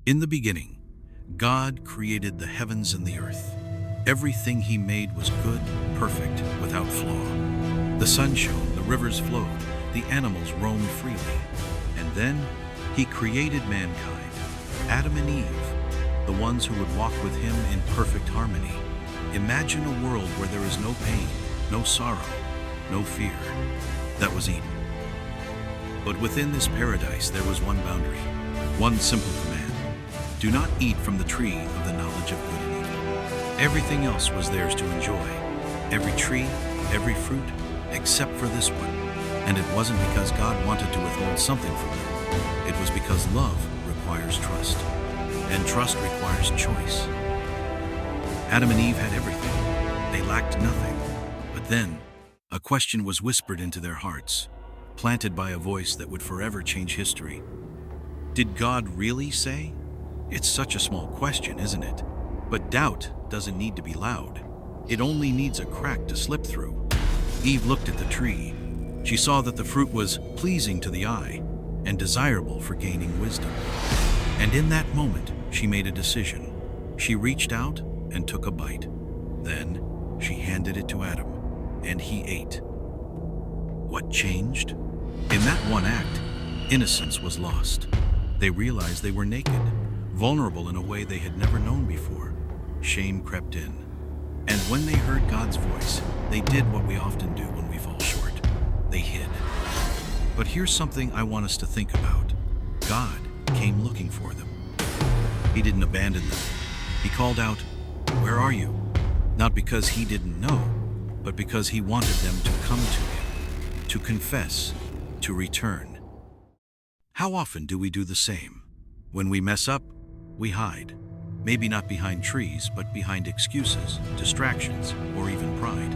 In the beginning, God created the heavens and the earth. Everything he made was good, perfect, without flaw. The sun shone, the rivers flowed, the animals roamed freely. And then he created mankind, Adam and Eve, the ones who would walk with him in perfect harmony. Imagine a world where there is no pain, no sorrow, no fear. That was Eden. But within this paradise there was one boundary, one simple command. Do not eat from the tree of the knowledge of good and evil. Everything else was theirs to enjoy. Every tree, every fruit, except for this one. And it wasn't because God wanted to withhold something from them. It was because love requires trust. And trust requires choice. Adam and Eve had everything. They lacked nothing. But then, a question was whispered into their hearts, planted by a voice that would forever change history. Did God really say? It's such a small question, isn't it? But doubt doesn't need to be loud. It only needs a crack to slip through. Eve looked at the tree. She saw that the fruit was pleasing to the eye and desirable for gaining wisdom. And in that moment, she made a decision. She reached out and took a bite. Then she handed it to Adam, and he ate. What changed? In that one act, innocence was lost. They realized they were naked, vulnerable in a way they had never known before. Shame crept in. And when they heard God's voice, they did what we often do when we fall short. They hid. But here's something I want us to think about. God came looking for them. He didn't abandon them. He called out, "Where are you?" Not because he didn't know, but because he wanted them to come to him, to confess, to return. How often do we do the same? When we mess up, we hide. Maybe not behind trees, but behind excuses, distractions, or even pride.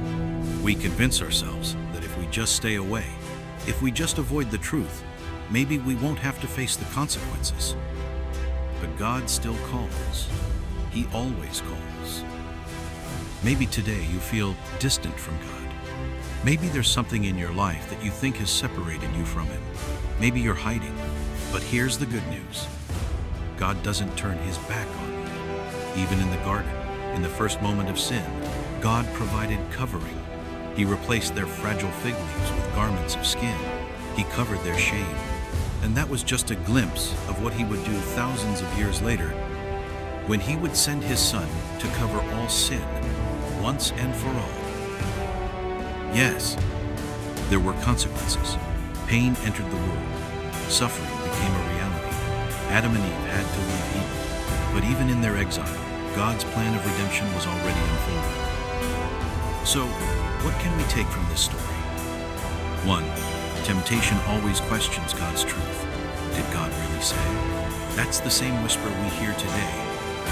We convince ourselves that if we just stay away, if we just avoid the truth, maybe we won't have to face the consequences. But God still calls. He always calls. Maybe today you feel distant from God. Maybe there's something in your life that you think has separated you from Him. Maybe you're hiding. But here's the good news. God doesn't turn His back on you. Even in the garden, in the first moment of sin, God provided covering. He replaced their fragile fig leaves with garments of skin. He covered their shame. And that was just a glimpse of what He would do thousands of years later, when He would send His Son to cover all sin, once and for all. Yes, there were consequences. Pain entered the world. Suffering became a reality. Adam and Eve had to leave Eden. But even in their exile, God's plan of redemption was already unfolding. So, what can we take from this story? 1. Temptation always questions God's truth. Did God really say? That's the same whisper we hear today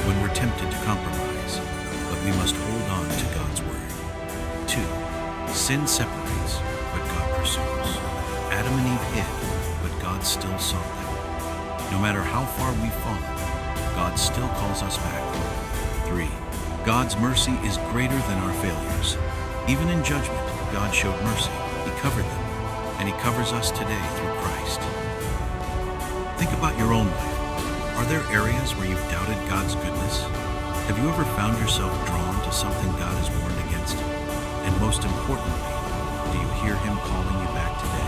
when we're tempted to compromise, but we must hold on to God's word. 2. Sin separates, but God pursues. Adam and Eve hid, but God still sought them. No matter how far we've fallen, God still calls us back. 3. God's mercy is greater than our failures. Even in judgment, God showed mercy. He covered them, and He covers us today through Christ. Think about your own life. Are there areas where you've doubted God's goodness? Have you ever found yourself drawn to something God has warned against? And most importantly, do you hear Him calling you back today?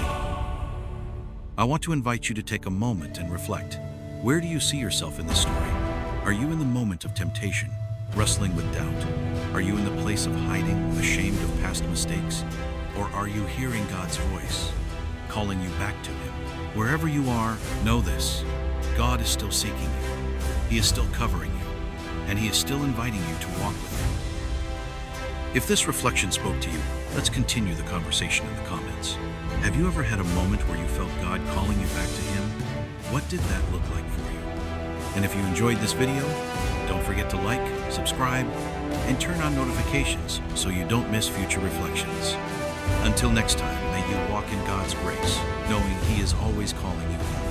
I want to invite you to take a moment and reflect. Where do you see yourself in this story? Are you in the moment of temptation, wrestling with doubt? Are you in the place of hiding, ashamed of past mistakes? Or are you hearing God's voice, calling you back to Him? Wherever you are, know this. God is still seeking you. He is still covering you. And He is still inviting you to walk with Him. If this reflection spoke to you, let's continue the conversation in the comments. Have you ever had a moment where you felt God calling you back to Him? What did that look like for you? And if you enjoyed this video, don't forget to like, subscribe, and turn on notifications so you don't miss future reflections. Until next time, may you walk in God's grace, knowing He is always calling you home.